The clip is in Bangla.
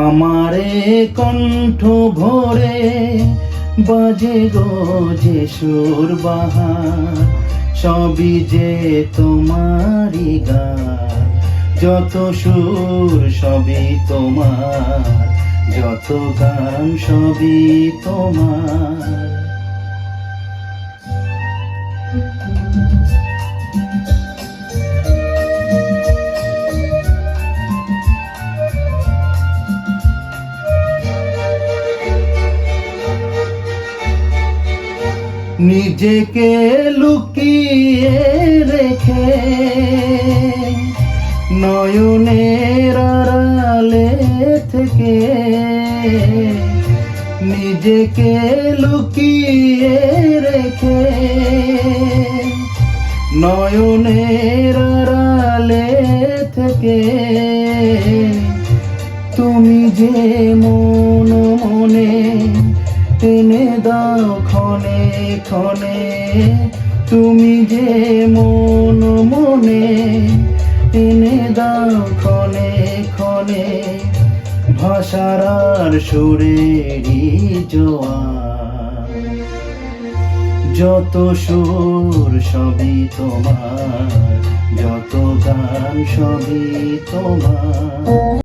আমারে কণ্ঠ ভরে বাজে গো যে সুর বাহার, সবই যে তোমারই গান। যত সুর সবই তোমার, যত গান সবই তোমার। নিজেকে লুকিয়ে রেখে নয়নের আড়ালে থেকে, নিজেকে লুকিয়ে রেখে নয়নের আড়ালে থেকে, তুমি যে মন মনে টেনে দাও ক্ষণে ক্ষণে, তুমি যে মন মনে টেনে দাও ক্ষণে ক্ষণে। ভাষার আর সুরেরই জোয়ার, যত সুর সবই তোমার, যত গান সবই তোমার।